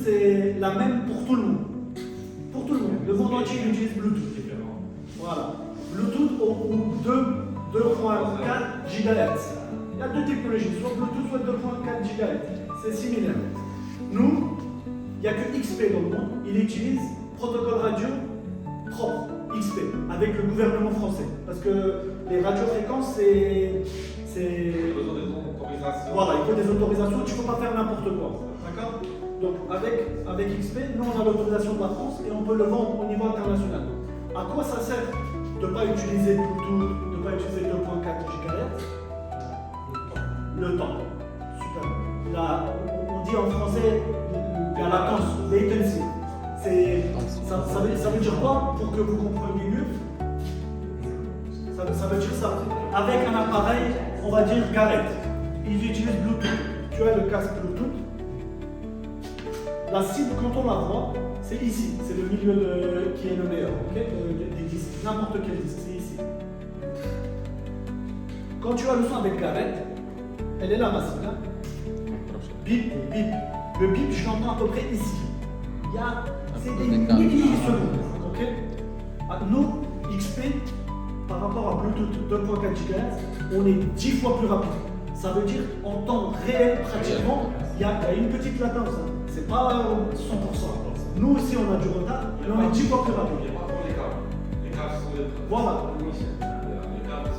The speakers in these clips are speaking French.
c'est la même pour tout le monde. Pour tout le monde. Le monde entier utilise Bluetooth. Voilà. Bluetooth ou 2.4 GHz. Il y a deux technologies, soit Bluetooth, soit 2.4 GHz. C'est similaire. Nous, il n'y a que XP dans le monde. Il utilise protocole radio propre, XP, avec le gouvernement français. Parce que les radiofréquences, voilà, il faut des autorisations, tu ne peux pas faire n'importe quoi. D'accord? Donc avec XP, nous on a l'autorisation de la France et on peut le vendre au niveau international. À quoi ça sert de ne pas utiliser Bluetooth, de ne pas utiliser 2.4 GHz? Le temps. Super. Là, on dit en français la latence, latency. Ça veut dire quoi pour que vous compreniez mieux? Ça veut dire ça. Avec un appareil, on va dire Garrett. Ils utilisent Bluetooth. Tu as le casque Bluetooth. La cible, quand on la voit, c'est ici. C'est le milieu qui est le meilleur. Okay? Des disques. N'importe quel disque, c'est ici. Quand tu as le son avec Garrett, elle est là, ma cible. Hein? Bip, bip. Le bip, je l'entends à peu près ici. C'est des millisecondes. Okay? Nous, XP, par rapport à Bluetooth 2.4 GHz, on est 10 fois plus rapide. Ça veut dire en temps réel, pratiquement, il y a une petite latence. Hein. C'est pas 100%. Nous aussi, on a du retard, mais on est 10 fois plus rapide. Il n'y a pas les câbles. Les câbles sont voilà. Les câbles,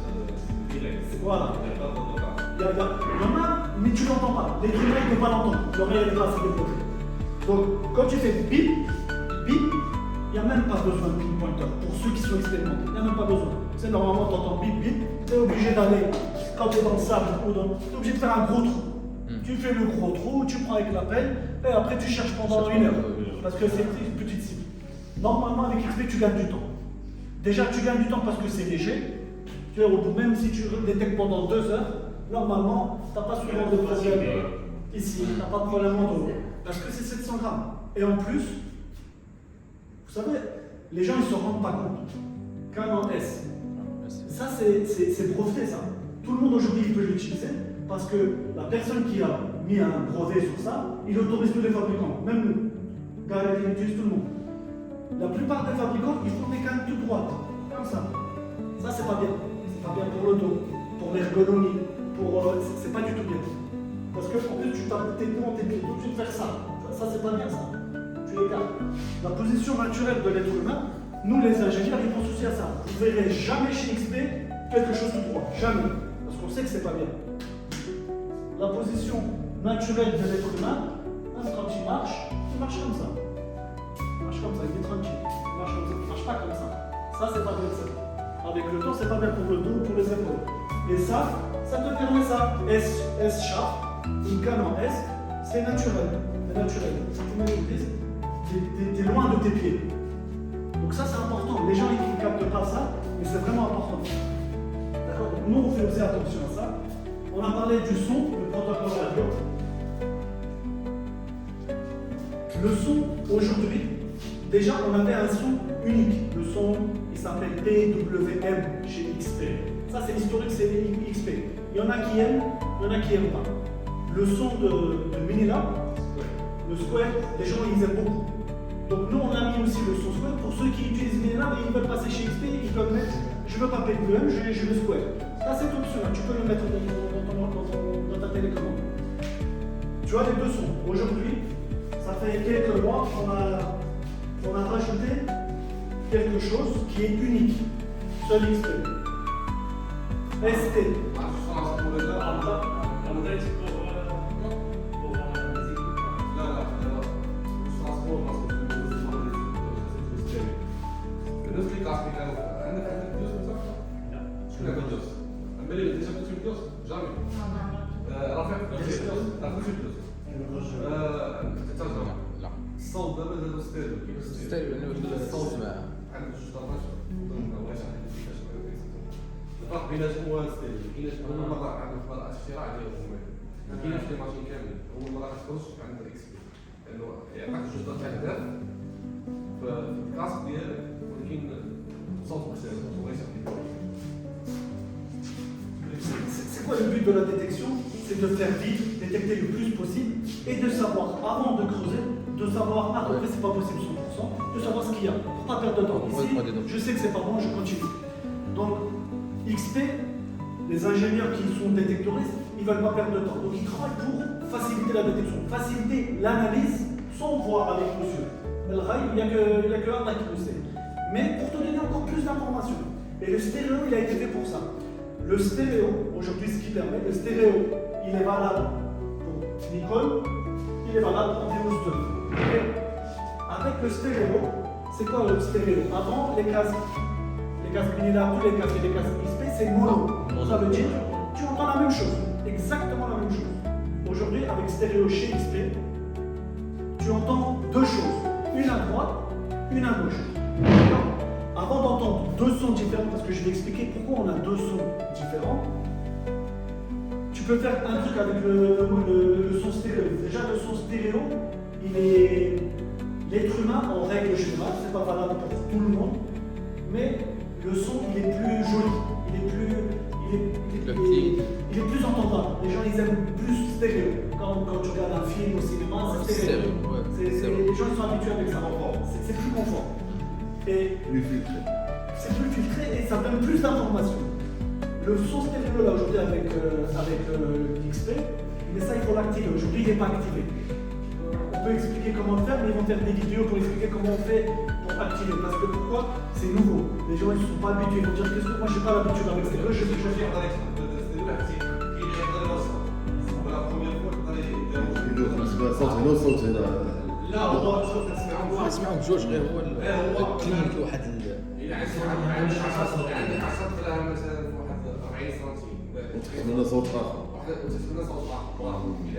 c'est direct. Voilà. Il n'y a pas de câbles. Il y en a, mais tu l'entends pas. Les humains ne peuvent pas l'entendre. L'oreille n'est pas assez développée. Donc, quand tu fais bip, bip, il n'y a même pas besoin de pinpointer. Pour ceux qui sont expérimentés, il n'y a même pas besoin. Tu sais, normalement, tu entends bip, bip, tu es obligé d'aller, quand tu es dans le sable ou dans. Tu es obligé de faire un gros trou. Tu fais le gros trou, tu prends avec la pelle, et après tu cherches pendant une heure. Parce que c'est une petite cible. Normalement, avec XP, tu gagnes du temps. Déjà, tu gagnes du temps parce que c'est léger. Tu es au bout, même si tu détectes pendant 2 heures, normalement, tu n'as pas souvent de problème ici, tu n'as pas de problème en dos. Parce que c'est 700 grammes. Et en plus, vous savez, les gens ils ne se rendent pas compte qu'un S, ça c'est breveté ça. Tout le monde aujourd'hui il peut l'utiliser parce que la personne qui a mis un brevet sur ça, il autorise tous les fabricants, même nous. Garrett, il utilise tout le monde. La plupart des fabricants, ils font des cannes toutes droites, comme ça. Ça c'est pas bien. C'est pas bien pour le dos, pour l'ergonomie, c'est pas du tout bien. Parce que en plus tu tapes tes points, tes pieds, tout de suite faire ça. Ça c'est pas bien ça. Tu écartes. La position naturelle de l'être humain, nous les ingénieurs, ils pensent aussi à ça. Vous ne verrez jamais chez XP quelque chose tout droit. Jamais. Parce qu'on sait que c'est pas bien. La position naturelle de l'être humain, même quand il marche comme ça. Il marche comme ça, il est tranquille. Il marche comme ça, il marche pas comme ça. Ça c'est pas bien ça. Avec le temps, c'est pas bien pour le dos, pour les épaules. Et ça te permet ça. S sharp, une canne en S, c'est naturel. C'est naturel. Si tu mets une prise, t'es loin de tes pieds. Donc ça c'est important. Les gens ils ne captent pas ça, mais c'est vraiment important. D'accord? Donc nous on fait aussi attention à ça. On a parlé du son, le protocole radio. Le son, aujourd'hui, déjà on avait un son unique. Le son, il s'appelle PWM chez XP. Ça c'est l'historique, c'est XP. Il y en a qui aiment, il y en a qui n'aiment pas. Le son de Minilab, le Square, les gens ils aiment beaucoup. Donc nous on a mis aussi le son Square. Pour ceux qui utilisent Minilab et ils veulent passer chez XP, ils peuvent mettre, je veux pas PWM, je veux Square. Ça c'est optionnel, tu peux le mettre dans ta télécommande. Tu as les deux sons. Aujourd'hui, ça fait quelques mois qu'on a rajouté quelque chose qui est unique. Seul XP. ST. الصوت دابا زادو ستيريو ستيريو الصوت عندك جوج طابات بغيت نعرف كيفاش الفرق بيناتهم هو ستيريو كايناش اول مره عندك براءة اختراع ديالهم ما كايناش في ماشين كامل اول مره غتخرج عند اكس بي لانه يعطيك جوج د الاهداف في الكاسك ديالك ولكن صوت مختلف بغيت نعرف C'est quoi le but de la détection? c'est de faire vite, détecter le plus possible et de savoir, avant de creuser, de savoir à peu près c'est pas possible 100%, de savoir ce qu'il y a pour pas perdre de temps. Ici, je sais que c'est pas bon, je continue. Donc, XP, les ingénieurs qui sont détectoristes, ils veulent pas perdre de temps. Donc, ils travaillent pour faciliter la détection, faciliter l'analyse sans voir avec monsieur. Il n'y a que Allah qui le sait. Mais pour te donner encore plus d'informations. Et le stéréo, il a été fait pour ça. Le stéréo, aujourd'hui, ce qui permet, le stéréo, il est valable pour Nicole, il est valable pour Virus 2. Okay. Avec le stéréo, c'est quoi le stéréo? Avant, les casques binaural, tous les casques et les casques XP, c'est mono. Ça veut dire, tu entends la même chose, exactement la même chose. Aujourd'hui, avec stéréo chez XP, tu entends deux choses, une à droite, une à gauche. Avant d'entendre deux sons différents, parce que je vais expliquer pourquoi on a deux sons différents, tu peux faire un truc avec le son stéréo. Déjà, le son stéréo, l'être humain, en règle générale, c'est pas valable pour tout le monde, mais le son, il est plus joli, il est plus entendable. Les gens, ils aiment plus stéréo. Quand tu regardes un film au cinéma, c'est stéréo. Les gens, ils sont habitués avec ça. C'est plus confort. Et c'est plus filtré et ça donne plus d'informations. Le son stéréo là aujourd'hui avec XP, mais ça il faut l'activer. Aujourd'hui il n'est pas activé. On peut expliquer comment le faire, mais ils vont faire des vidéos pour expliquer comment on fait pour activer. Parce que pourquoi? C'est nouveau. Les gens ils ne sont pas habitués. Ils vont dire qu'est-ce que moi je n'ai pas l'habitude avec stéréo, je vais faire. لا هو اسمعوا بجوج غير هو الكلينيك واحد عندك عصب لها مثلا واحد 40 سنتيم وتحسب صوت اخر وتحسب صوت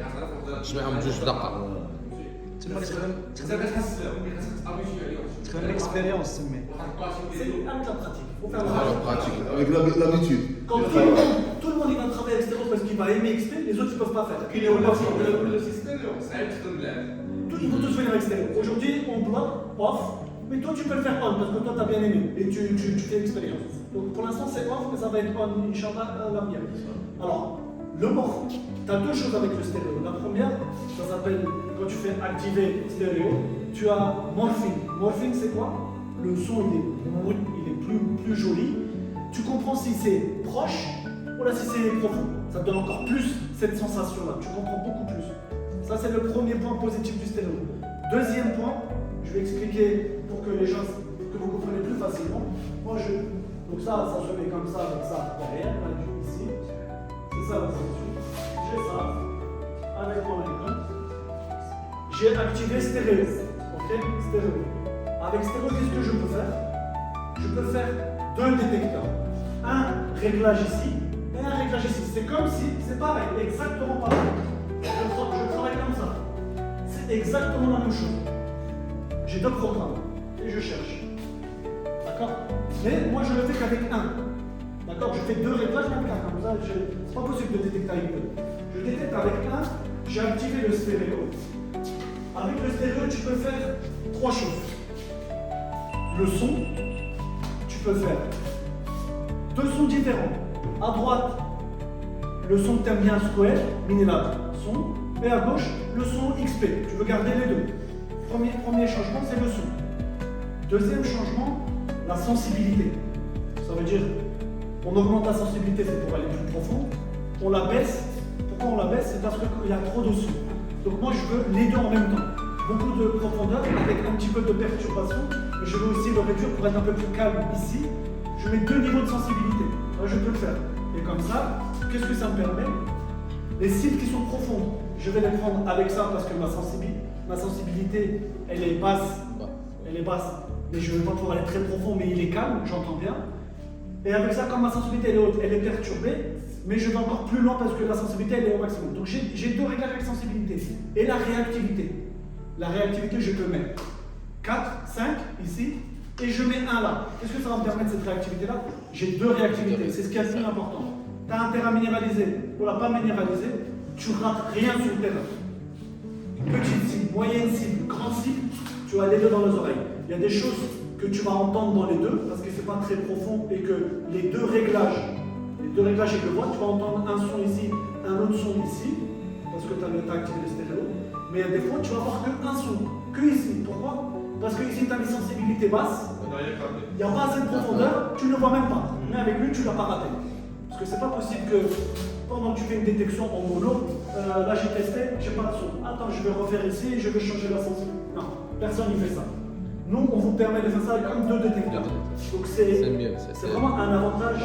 اخر جمعهم بجوج بدقه تما انت كتحس تابيتي عليهم تكون ليكسبيريونس سميه C'est un cas pratique. Il faut faire Alors, la pratique. avec l'habitude. Quand tout le monde il va travailler avec stéréo parce qu'il va aimer XP, les autres ils ne peuvent pas faire. le système صعيب تخدم بالعكس Ils vont tous venir avec stéréo. Aujourd'hui, on bloque off, mais toi tu peux le faire on parce que toi tu as bien aimé et tu fais l'expérience. Donc pour l'instant c'est off, mais ça va être on, Inch'Allah, l'avenir. Alors, le morph, tu as deux choses avec le stéréo. La première, ça s'appelle, quand tu fais activer stéréo, tu as morphing. Morphing c'est quoi? Le son il est plus joli. Tu comprends si c'est proche ou là si c'est profond. Ça te donne encore plus cette sensation-là. Tu comprends beaucoup plus. Ça, c'est le premier point positif du stéréo. Deuxième point, je vais expliquer pour que les gens, que vous compreniez plus facilement. Donc ça se met comme ça, avec ça derrière, là, ici. C'est ça la solution. J'ai ça, avec mon écran. J'ai activé stéréo. Ok? Stéréo. Avec stéréo, qu'est-ce que je peux faire? Je peux faire deux détecteurs. Un réglage ici et un réglage ici. C'est comme si, c'est pareil, exactement pareil. Je travaille comme ça. C'est exactement la même chose. J'ai deux programmes et je cherche. D'accord? Mais moi je le fais qu'avec un. D'accord? Je fais deux réglages avec un. Comme ça, c'est pas possible de détecter avec deux. Je détecte avec un, j'ai activé le stéréo. Avec le stéréo, tu peux faire trois choses. Le son, tu peux faire deux sons différents. À droite, le son que tu aimes bien, square, minilab, son, et à gauche, le son XP. Tu veux garder les deux. Premier changement, c'est le son. Deuxième changement, la sensibilité. Ça veut dire, on augmente la sensibilité, c'est pour aller plus profond. On la baisse. Pourquoi on la baisse? C'est parce qu'il y a trop de son. Donc moi, je veux les deux en même temps. Beaucoup de profondeur avec un petit peu de perturbation. Et je veux aussi le réduire pour être un peu plus calme ici. Je mets deux niveaux de sensibilité. Là, je peux le faire. Et comme ça, qu'est-ce que ça me permet? Les cibles qui sont profondes, je vais les prendre avec ça parce que ma sensibilité, elle est basse. Elle est basse. Mais je ne vais pas pouvoir aller très profond, mais il est calme, j'entends bien. Et avec ça, comme ma sensibilité elle est haute, elle est perturbée, mais je vais encore plus loin parce que la sensibilité elle est au maximum. Donc j'ai deux réglages avec sensibilité. Et la réactivité. La réactivité, je peux mettre 4, 5 ici, et je mets un là. Qu'est-ce que ça va me permettre cette réactivité-là? J'ai deux réactivités, c'est ce qui est le plus important. Tu as un terrain minéralisé ou là pas minéralisé, tu rates rien sur le terrain. Petite cible, moyenne cible, grande cible, tu as les deux dans les oreilles. Il y a des choses que tu vas entendre dans les deux parce que c'est pas très profond et que les deux réglages avec le voix, tu vas entendre un son ici un autre son ici, parce que tu as activé le stéréo, mais des fois tu vas avoir qu'un son, que ici. Pourquoi? Parce que ici tu as une sensibilité basse, il n'y a pas assez de profondeur, tu ne le vois même pas. Mais avec lui, tu ne l'as pas raté. Parce que c'est pas possible que pendant que tu fais une détection en mono, là j'ai testé, j'ai pas de son. Attends, je vais refaire ici, je vais changer la sensibilité. Non, personne ne fait ça. Nous, on vous permet de faire ça comme deux détecteurs. Donc c'est mieux, c'est vraiment un avantage,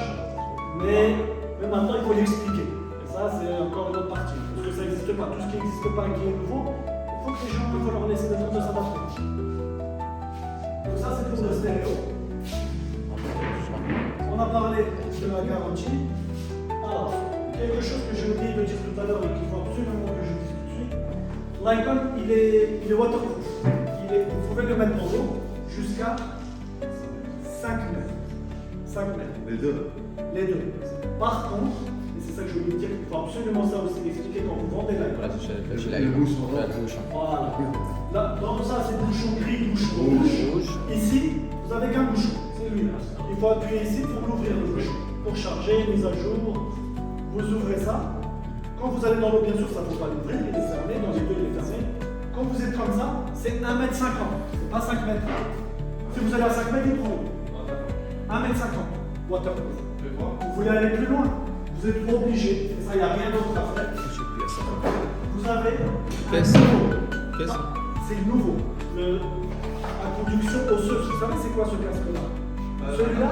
mais maintenant il faut l'expliquer. Et ça, c'est encore une autre partie. Parce que ça n'existe pas. Tout ce qui n'existe pas et qui est nouveau, il faut que les gens, il faut leur laisser le temps de s'adapter. Donc ça, c'est pour le stéréo. On a parlé de la garantie. Alors, quelque chose que j'ai oublié de dire tout à l'heure et qu'il faut absolument que je dise tout de suite. L'icon, il est waterproof. Vous pouvez le mettre en eau jusqu'à 5 mètres. 5 mètres. Les deux. Les deux. Par contre, et c'est ça que je voulais dire, il faut absolument ça aussi expliquer quand vous vendez l'icon. Les bouchons. Voilà. Là, dans ça, c'est bouchon gris, bouchon rouge. Ici, vous avez qu'un bouchon. C'est lui là. Il faut appuyer ici pour l'ouvrir le bouchon. Pour charger, mise à jour. Vous ouvrez ça. Quand vous allez dans l'eau, bien sûr, ça ne faut pas l'ouvrir, il est fermé. Dans les deux, il est fermé. Quand vous êtes comme ça, c'est 1m50, pas 5 mètres. Si vous allez à 5 mètres, il prend l'eau. 1m50, waterproof. Vous voulez aller plus loin, vous êtes obligé. Et ça, il n'y a rien d'autre à faire. Vous avez Qu'est-ce un nouveau. Qu'est-ce Ah, c'est le nouveau. La conduction osseuse. Vous savez, c'est quoi ce casque-là? Celui-là,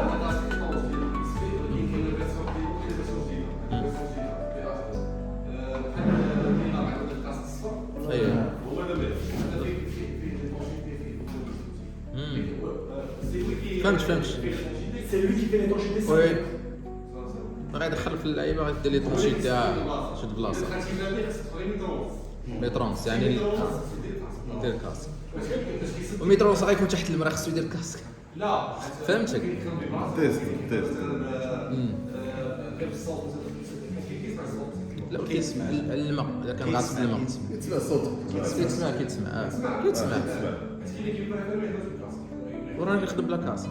فهمت c'est lui qui fait l'étanchéité. وي غيدخل في اللعيبه غيدير لي طونشي تاع شد بلاصه ميترونس يعني يدير الكاسك وميترونس غيكون تحت المرا خصو يدير الكاسك فهمتك تيست. لا كيسمع الماء اذا كان غاصب الماء يتسمع صوتك. كيتسمع وراني كنخدم بلا كاسك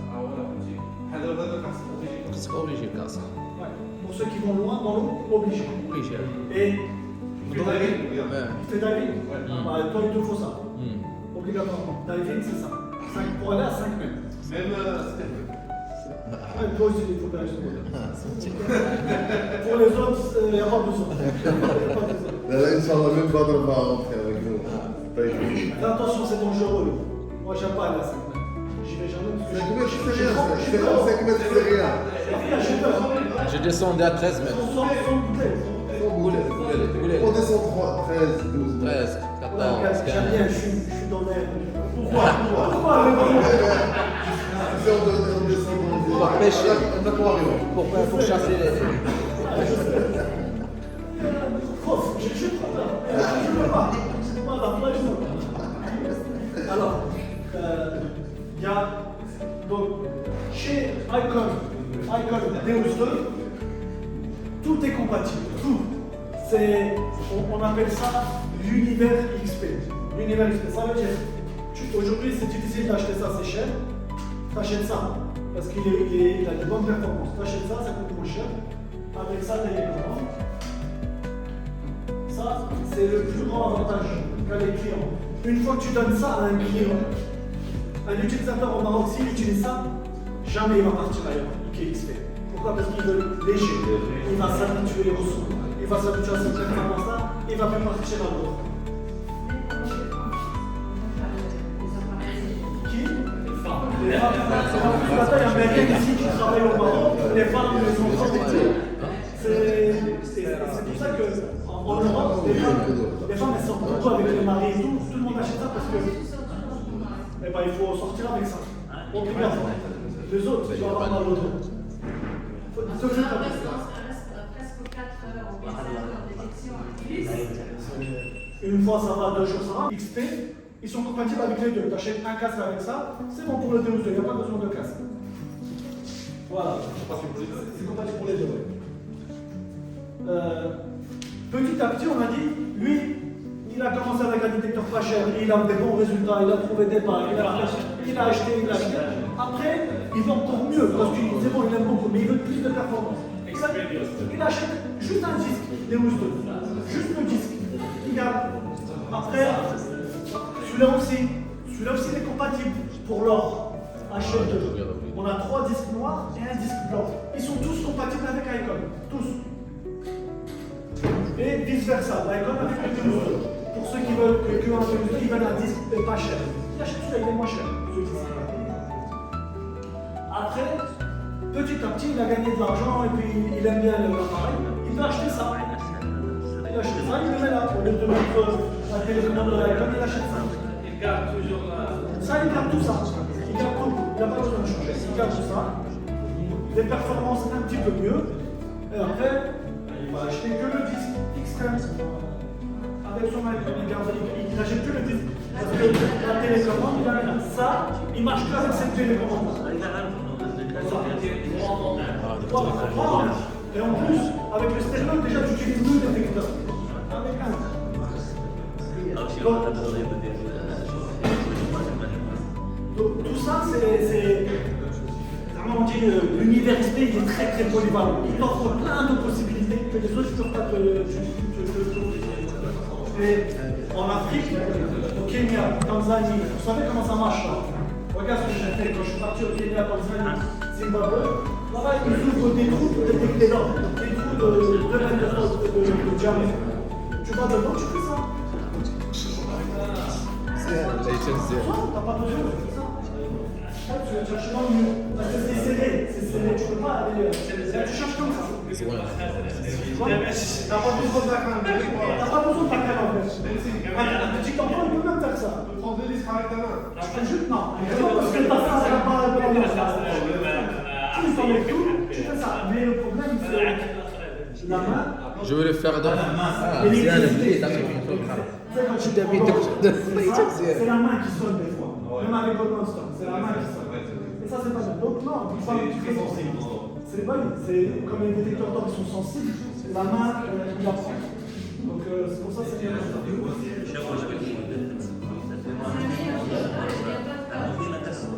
خصك اوريجي الكاسك Ouais. Pour ceux qui vont loin dans l'eau, obligé. اوريجي Et il fait diving. Ouais. Il fait diving. Bah, toi, il te faut ça. Obligatoirement. Diving, c'est ça. Pour aller à 5 mètres. Ouais, toi aussi, il faut pas acheter. Pour les autres, il n'y a pas besoin. Il y a pas besoin. Là, Inch'Allah, même Badr va rentrer avec nous. Fais attention, c'est dangereux. l'eau. Moi, j'aime pas aller à 5 mètres. J'y vais jamais. parce que 5 mètres, c'est j'ai rien. trop- j'ai peur. 5 mètres, c'est rien. J'ai peur. J'ai descendu à 13 mètres Sans bouteille. On descend 3, 13, 12. 13 Voilà, 14 j'aime 15 bien, je suis dans l'air. Pourquoi Si on descend dans le Pour pêcher. On aquarium. pour chasser les Je prends là. Je ne peux pas. Voilà, là, je ne peux pas. Alors, il y a donc chez Icon Deus 2, tout est compatible, tout. On appelle ça l'univers XP. L'univers XP, ça veut dire, aujourd'hui c'est difficile d'acheter ça, c'est cher. T'achètes ça parce qu'il a de bonnes performances. T'achètes ça, ça coûte moins cher. Avec ça, t'as les commandes. Ça, c'est le plus grand avantage qu'a les clients. Une fois que tu donnes ça à un client, un utilisateur au Maroc, s'il utilise ça, jamais il va partir ailleurs, qui est XP. Pourquoi? Parce qu'il veut léger. Il va s'habituer au son. Il va s'habituer à cette performance-là. Il va plus partir à l'autre. Qui? Les femmes. C'est la taille américaine ici qui travaille au Maroc. Les femmes, les enfants, c'est pour ça que en Europe, les femmes elles sortent beaucoup avec les maris et tout. Tout le monde achète ça parce que eh ben, il faut sortir avec ça. Obligatoire. Les autres, tu vas avoir mal au dos. Presque 4 heures en détection. Une fois ça va, 2 jours ça va. XP, ils sont compatibles avec les deux. Tu achètes un casque avec ça, c'est bon pour le Deus 2, il n'y a pas besoin de casque. Voilà. C'est compatible pour les deux. Petit à petit, on a dit, lui, il a commencé avec un détecteur pas cher, il a des bons résultats, il a trouvé des bugs, il a acheté. Après, il veut encore mieux, parce qu'il c'est bon, il aime beaucoup, mais il veut plus de performance. Il achète Juste un disque, Deus 2. Juste le disque. Regarde. Après, celui-là aussi il est compatible pour l'or. HL2. On a 3 disques noirs et un disque blanc. Ils sont tous compatibles avec Icon. Tous. Et vice versa. Icon avec le Deus 2. Pour ceux qui veulent que un Deus 2, ils veulent un disque pas cher. Ils achètent celui-là, il est moins cher. Après, petit à petit, il a gagné de l'argent et puis il aime bien l'appareil. Il peut acheter ça. Il achète ça, il le met là. Au lieu de mettre la télécommande de l'Icon, il achète ça. Il garde toujours la... Ça, il garde tout ça. Il garde tout. Il n'a pas besoin de changer. Il garde tout ça. Des performances un petit peu mieux. Et après, il va acheter que le disque extrême. Avec son Icon, il n'achète que le disque. Parce que la télécommande, il a ça, il marche que avec cette télécommande. Et en plus, avec le stéréo, déjà tu utilises 2 détecteurs. Avec un. Donc tout ça, c'est comment on dit, l'univers XP, il est très très polyvalent. Il t'offre plein de possibilités que les autres ne peuvent pas te. Et en Afrique, au Kenya, Tanzanie, vous savez comment ça marche là? Regarde ce que j'ai fait quand je suis parti au Kenya, Tanzanie, Zimbabwe. Là-bas, ils ouvrent des trous pour détecter l'or, des trous de diamètre. Tu vas dedans, tu fais ça. مزيان والله يجي مزيان. T'as pas besoin de faire ça. Tu vas chercher dans le mur. Parce que c'est scellé, tu peux pas aller. Tu cherches comme ça. زوين. T'as pas besoin de ta caméra. T'as pas besoin de ta caméra. Un petit enfant, il peut même faire ça. Tu prends des disques avec ta main. Je te jure, non. Parce que t'as ça, ça va pas. Tu t'enlèves tout, tu fais ça. Mais le problème, c'est la main. Je vais le faire donc. مزيان بلي تعرف كيف الحرب. شد بيدك وشد C'est la main qui sonne des fois. Même avec Goldman Stone, c'est la main qui sonne. Et ça, c'est pas bien. Donc, non, il faut très sensible. C'est pas c'est comme les détecteurs d'or qui sont sensibles, la main, il apprend. Donc, c'est pour ça que c'est bien. Il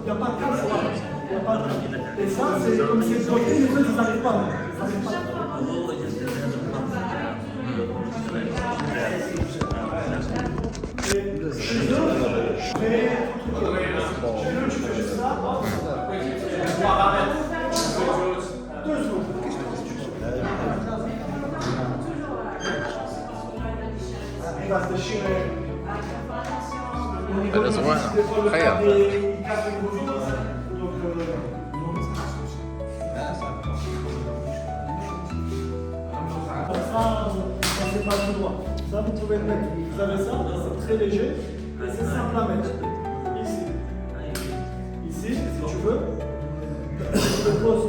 n'y a pas de casse là. Il y a pas de... Et ça, c'est comme c'est bloqué, les autres, ils n'arrivent pas. Ça, c'est pas... Tu fais juste ça. 2 secondes. Il va se déchirer. هذا زوين. خير. Ça, c'est pas tout droit. Ça, vous pouvez le mettre. Vous avez ça, c'est très léger et c'est simple à mettre. Ici. Ici, si tu veux. Tu le poses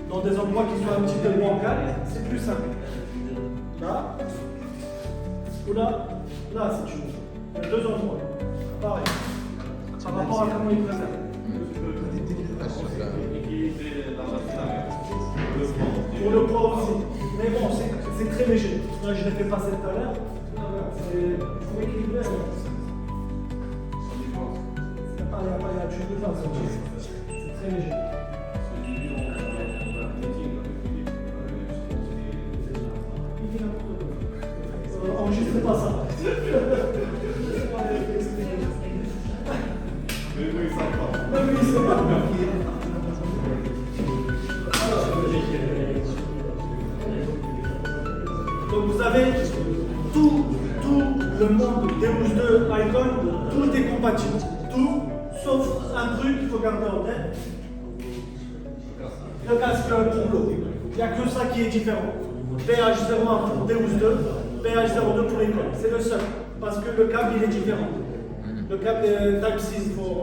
dans des endroits qui sont un petit peu moins calmes, c'est plus simple. Là. Ou là. Là, si tu veux. Il y a 2 endroits. Pareil. Par rapport à comment il préfère. Pour le poids aussi. Mais bon, c'est très léger. Là, je l'ai fait passer tout à l'heure. Il faut équilibrer. Tu peux pas, c'est très léger. Enregistrez pas ça. Même lui, il sait pas. Donc vous avez tout le monde Deus 2 Icon, tout est compatible. Tout, sauf un truc qu'il faut garder en tête. Le casque pour l'eau. Il n'y a que ça qui est différent. PH01 pour Deus 2, PH02 pour Icon. C'est le seul. Parce que le câble il est différent. Le câble est Type-C pour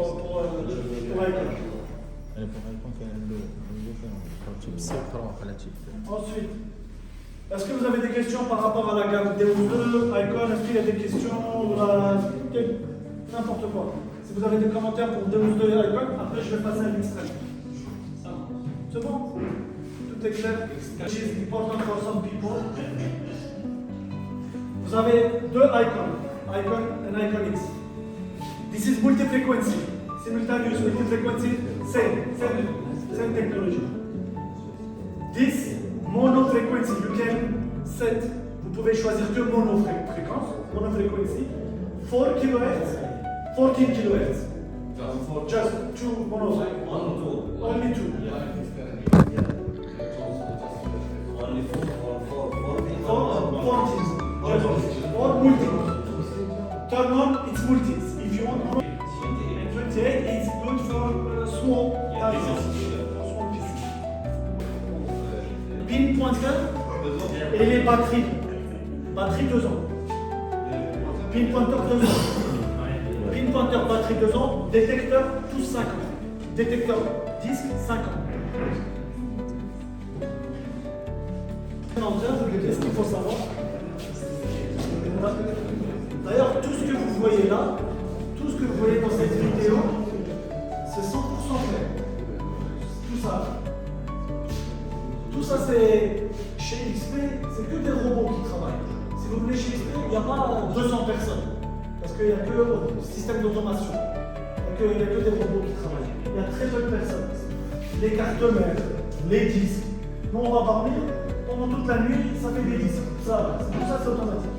Icon. Ensuite, est-ce que vous avez des questions par rapport à la gamme Deus 2, Icon? Est-ce qu'il y a des questions? N'importe quoi. Si vous avez des commentaires pour Deus 2 et Icon, après je vais passer à l'extrême. C'est bon? Tout est clair? Which is important for some people. Vous avez 2 Icon and Icon X. This is multi-frequency. Simultaneous multi-frequency, same technology. This Mono frequency, you can set. Vous pouvez choisir que mono fréquence, mono frequency. 4 kHz, 14 kHz. Just two mono. Only two. Or 40s. Or multi. Turn on, it's multis. If you want mono. 28 is good for small devices. Small PC. Pin pointeur et les batteries. Batterie 2 ans. Pin pointeur 2 ans. Pin pointeur batterie 2 ans. Détecteur tous 5 ans. Détecteur disque 5 ans. Qu'est-ce qu'il faut savoir? D'ailleurs, tout ce que vous voyez là, tout ce que vous voyez dans cette vidéo, c'est 100% vrai. Tout ça. Tout ça, c'est chez XP, c'est que des robots qui travaillent. Si vous venez chez XP, il n'y a pas 200 personnes. Parce qu'il n'y a que le système d'automation. Il n'y a que des robots qui travaillent. Il y a très peu de personnes. Les cartes mères, les disques. Nous, on va dormir, pendant toute la nuit, ça fait des disques. Ça, tout ça, c'est automatique.